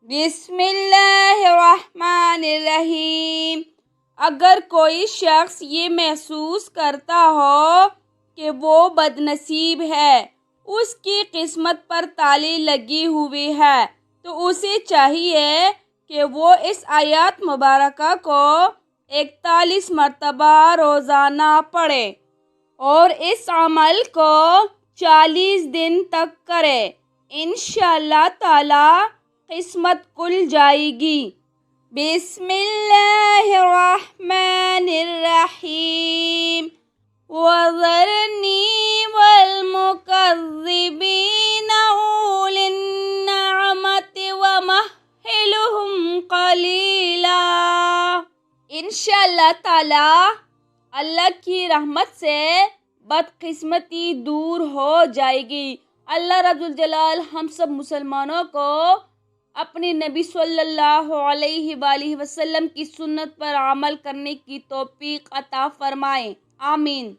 بسم اللہ الرحمن الرحیم۔ اگر کوئی شخص یہ محسوس کرتا ہو کہ وہ بد نصیب ہے، اس کی قسمت پر تالی لگی ہوئی ہے، تو اسے چاہیے کہ وہ اس آیات مبارکہ کو 41 مرتبہ روزانہ پڑھے اور اس عمل کو 40 دن تک کرے۔ انشاءاللہ تعالی قسمت کھل جائے گی۔ بسم اللہ الرحمن الرحیم۔ وَذَرْنِي وَالْمُكَذِّبِينَ أُولِي النَّعْمَةِ وَمَهِّلْهُمْ قَلِيلًا۔ انشاءاللہ تعالی اللہ کی رحمت سے بدقسمتی دور ہو جائے گی۔ اللہ رب الجلال ہم سب مسلمانوں کو اپنے نبی صلی اللہ علیہ وآلہ وسلم کی سنت پر عمل کرنے کی توفیق عطا فرمائے، آمین۔